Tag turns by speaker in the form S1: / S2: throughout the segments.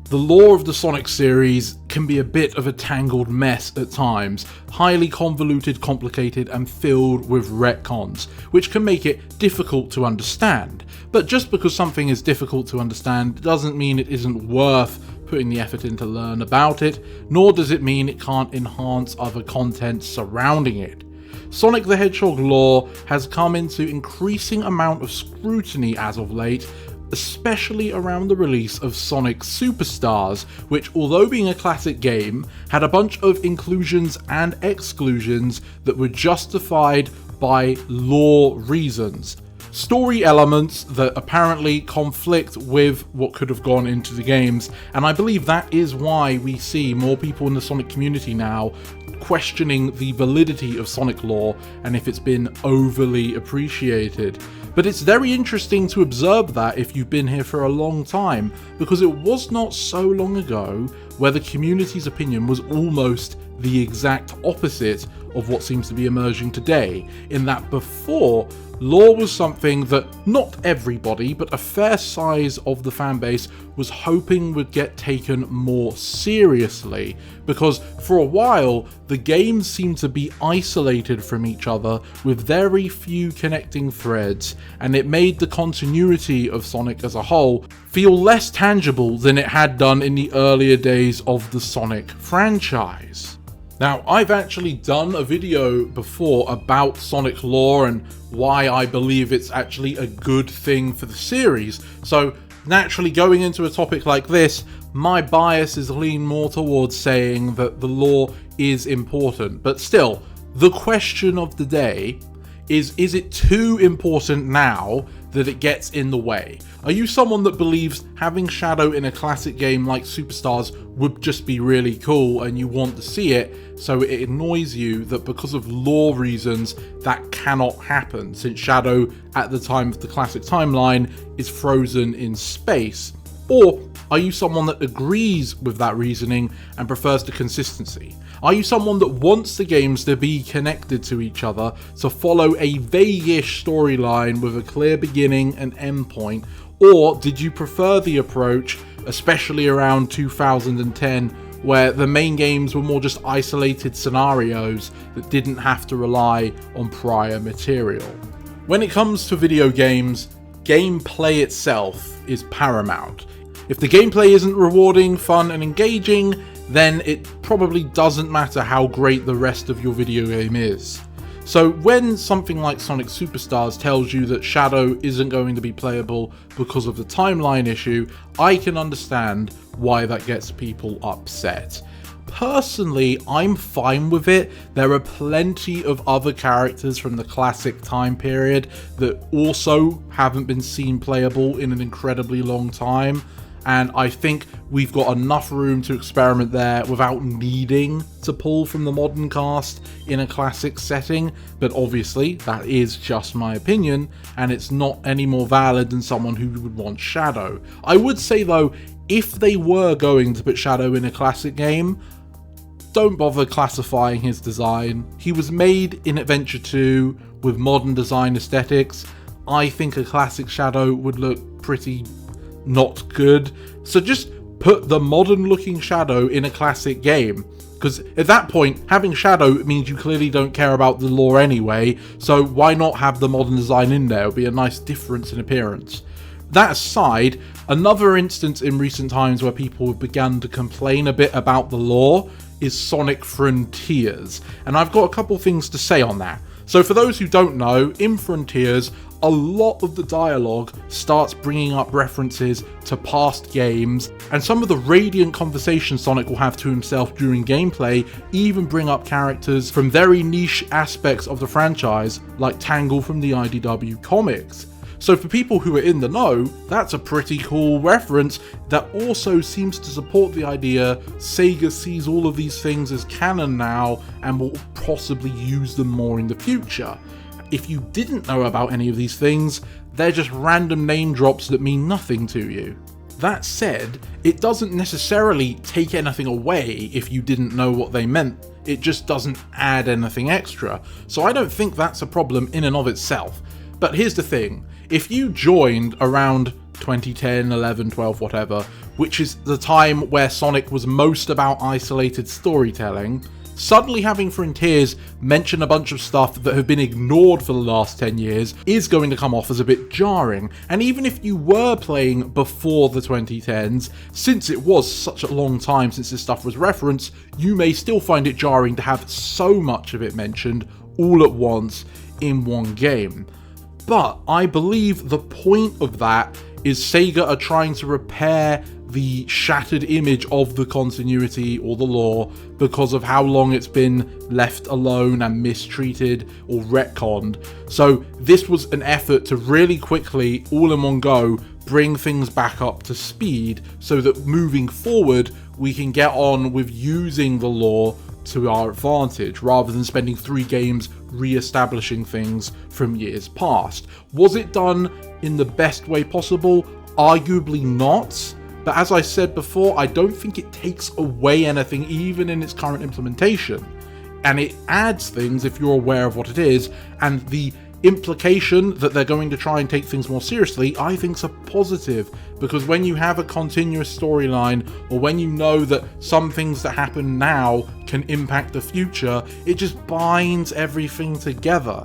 S1: The lore of the Sonic series can be a bit of a tangled mess at times, highly convoluted, complicated, and filled with retcons, which can make it difficult to understand. But just because something is difficult to understand doesn't mean it isn't worth putting the effort in to learn about it, nor does it mean it can't enhance other content surrounding it. Sonic the Hedgehog lore has come into increasing amount of scrutiny as of late, especially around the release of Sonic Superstars, which, although being a classic game, had a bunch of inclusions and exclusions that were justified by lore reasons. Story elements that apparently conflict with what could have gone into the games, and I believe that is why we see more people in the Sonic community now questioning the validity of Sonic lore and if it's been overly appreciated. But it's very interesting to observe that if you've been here for a long time, because it was not so long ago where the community's opinion was almost the exact opposite of what seems to be emerging today, in that before, lore was something that not everybody, but a fair size of the fanbase was hoping would get taken more seriously, because for a while the games seemed to be isolated from each other with very few connecting threads, and it made the continuity of Sonic as a whole feel less tangible than it had done in the earlier days of the Sonic franchise. Now, I've actually done a video before about Sonic lore and why I believe it's actually a good thing for the series, so naturally going into a topic like this, my bias is lean more towards saying that the lore is important. But still, the question of the day is it too important now that it gets in the way? Are you someone that believes having Shadow in a classic game like Superstars would just be really cool and you want to see it, so it annoys you that because of lore reasons that cannot happen, since Shadow at the time of the classic timeline is frozen in space? Or are you someone that agrees with that reasoning and prefers the consistency? Are you someone that wants the games to be connected to each other, to follow a vague-ish storyline with a clear beginning and end point? Or did you prefer the approach, especially around 2010, where the main games were more just isolated scenarios that didn't have to rely on prior material? When it comes to video games, gameplay itself is paramount. If the gameplay isn't rewarding, fun, and engaging, then it probably doesn't matter how great the rest of your video game is. So when something like Sonic Superstars tells you that Shadow isn't going to be playable because of the timeline issue, I can understand why that gets people upset. Personally, I'm fine with it. There are plenty of other characters from the classic time period that also haven't been seen playable in an incredibly long time, and I think we've got enough room to experiment there without needing to pull from the modern cast in a classic setting. But obviously, that is just my opinion, and it's not any more valid than someone who would want Shadow. I would say though, if they were going to put Shadow in a classic game, don't bother classifying his design. He was made in Adventure 2 with modern design aesthetics. I think a classic Shadow would look pretty not good, so just put the modern looking Shadow in a classic game, because at that point having Shadow means you clearly don't care about the lore anyway, so why not have the modern design in there? It would be a nice difference in appearance. That aside, another instance in recent times where people have begun to complain a bit about the lore is Sonic Frontiers, and I've got a couple things to say on that. So for those who don't know, in Frontiers, a lot of the dialogue starts bringing up references to past games, and some of the radiant conversations Sonic will have to himself during gameplay even bring up characters from very niche aspects of the franchise, like Tangle from the IDW comics. So for people who are in the know, that's a pretty cool reference that also seems to support the idea Sega sees all of these things as canon now and will possibly use them more in the future. If you didn't know about any of these things, they're just random name drops that mean nothing to you. That said, it doesn't necessarily take anything away if you didn't know what they meant, it just doesn't add anything extra. So I don't think that's a problem in and of itself. But here's the thing, if you joined around 2010, 11, 12, whatever, which is the time where Sonic was most about isolated storytelling, suddenly having Frontiers mention a bunch of stuff that have been ignored for the last 10 years is going to come off as a bit jarring. And even if you were playing before the 2010s, since it was such a long time since this stuff was referenced, you may still find it jarring to have so much of it mentioned all at once in one game. But I believe the point of that is Sega are trying to repair the shattered image of the continuity or the lore because of how long it's been left alone and mistreated or retconned. So this was an effort to really quickly, all in one go, bring things back up to speed so that moving forward we can get on with using the lore to our advantage rather than spending 3 games re-establishing things from years past. Was it done in the best way possible? Arguably not. But as I said before, I don't think it takes away anything even in its current implementation. And it adds things if you're aware of what it is, and the implication that they're going to try and take things more seriously, I think is a positive, because when you have a continuous storyline, or when you know that some things that happen now can impact the future, it just binds everything together.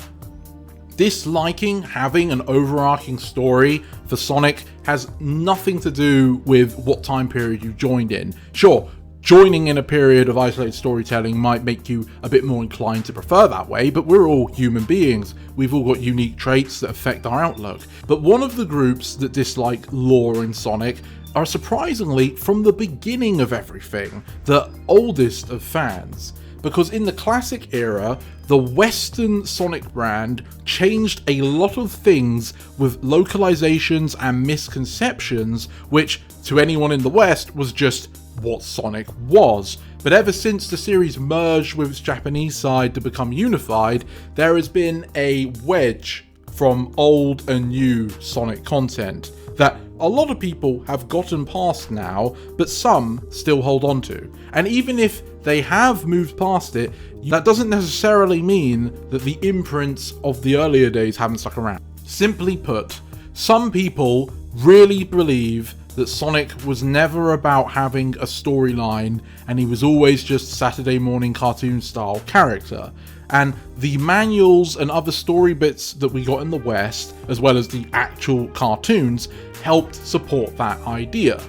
S1: Disliking having an overarching story for Sonic has nothing to do with what time period you joined in. Sure, joining in a period of isolated storytelling might make you a bit more inclined to prefer that way, but we're all human beings. We've all got unique traits that affect our outlook. But one of the groups that dislike lore in Sonic are surprisingly, from the beginning of everything, the oldest of fans. Because in the classic era, the Western Sonic brand changed a lot of things with localizations and misconceptions, which to anyone in the West was just what Sonic was. But ever since the series merged with its Japanese side to become unified, there has been a wedge from old and new Sonic content that a lot of people have gotten past now, but some still hold on to. And even if they have moved past it, that doesn't necessarily mean that the imprints of the earlier days haven't stuck around. Simply put, some people really believe that Sonic was never about having a storyline and he was always just Saturday morning cartoon style character. And the manuals and other story bits that we got in the West, as well as the actual cartoons, helped support that idea.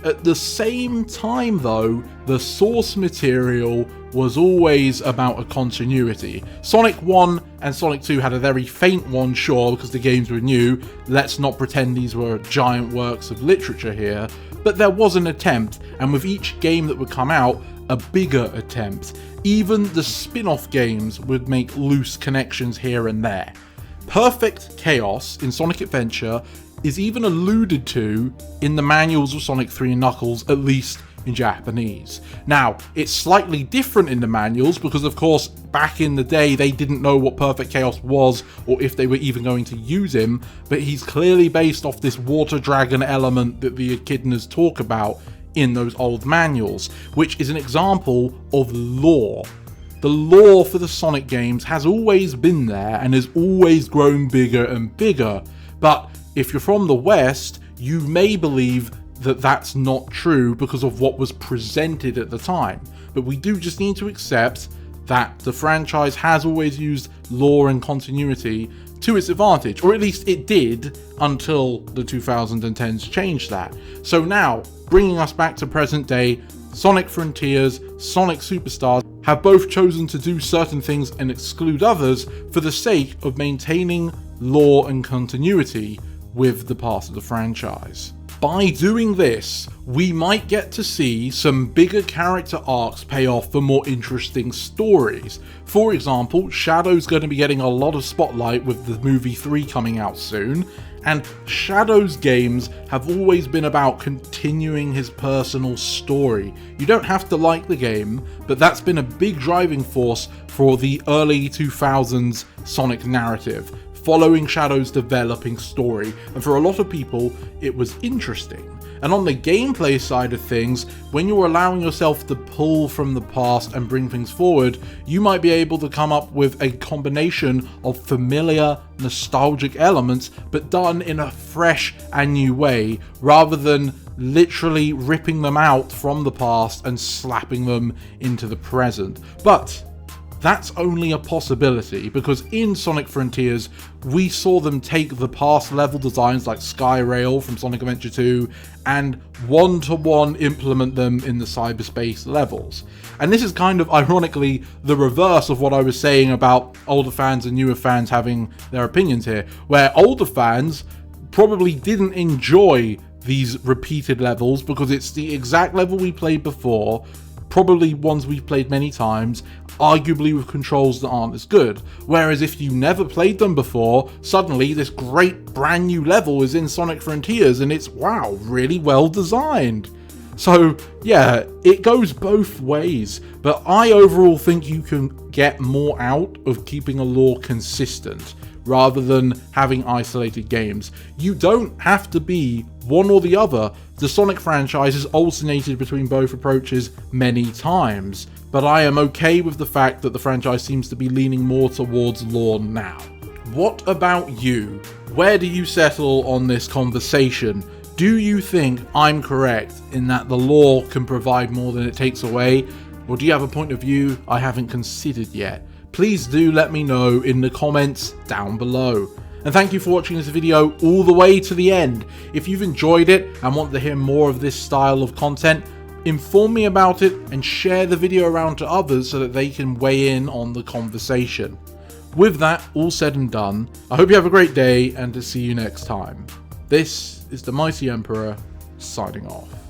S1: At the same time though, the source material was always about a continuity. Sonic 1 and Sonic 2 had a very faint one, sure, because the games were new. Let's not pretend these were giant works of literature here, but there was an attempt, and with each game that would come out, a bigger attempt. Even the spin-off games would make loose connections here and there. Perfect chaos in Sonic Adventure is even alluded to in the manuals of Sonic 3 and Knuckles, at least in Japanese. Now, it's slightly different in the manuals because, of course, back in the day they didn't know what Perfect Chaos was or if they were even going to use him, but he's clearly based off this water dragon element that the echidnas talk about in those old manuals, which is an example of lore. The lore for the Sonic games has always been there and has always grown bigger and bigger, but if you're from the West, you may believe that that's not true because of what was presented at the time. But we do just need to accept that the franchise has always used lore and continuity to its advantage, or at least it did until the 2010s changed that. So now, bringing us back to present day, Sonic Frontiers, Sonic Superstars have both chosen to do certain things and exclude others for the sake of maintaining lore and continuity with the past of the franchise. By doing this, we might get to see some bigger character arcs pay off for more interesting stories. For example, Shadow's going to be getting a lot of spotlight with the movie 3 coming out soon, and Shadow's games have always been about continuing his personal story. You don't have to like the game, but that's been a big driving force for the early 2000s Sonic narrative, following Shadow's developing story, and for a lot of people it was interesting. And on the gameplay side of things, when you're allowing yourself to pull from the past and bring things forward, you might be able to come up with a combination of familiar, nostalgic elements, but done in a fresh and new way, rather than literally ripping them out from the past and slapping them into the present. But that's only a possibility, because in Sonic Frontiers, we saw them take the past level designs like Skyrail from Sonic Adventure 2 and one-to-one implement them in the cyberspace levels. And this is kind of ironically the reverse of what I was saying about older fans and newer fans having their opinions here, where older fans probably didn't enjoy these repeated levels because it's the exact level we played before, probably ones we've played many times, arguably with controls that aren't as good. Whereas if you never played them before, suddenly this great brand new level is in Sonic Frontiers and it's, wow, really well designed. So yeah, it goes both ways, but I overall think you can get more out of keeping a lore consistent rather than having isolated games. You don't have to be one or the other. The Sonic franchise has alternated between both approaches many times, but I am okay with the fact that the franchise seems to be leaning more towards lore now. What about you? Where do you settle on this conversation? Do you think I'm correct in that the lore can provide more than it takes away? Or do you have a point of view I haven't considered yet? Please do let me know in the comments down below. And thank you for watching this video all the way to the end. If you've enjoyed it and want to hear more of this style of content, inform me about it and share the video around to others so that they can weigh in on the conversation. With that all said and done, I hope you have a great day and to see you next time. This is the Mighty Emperor signing off.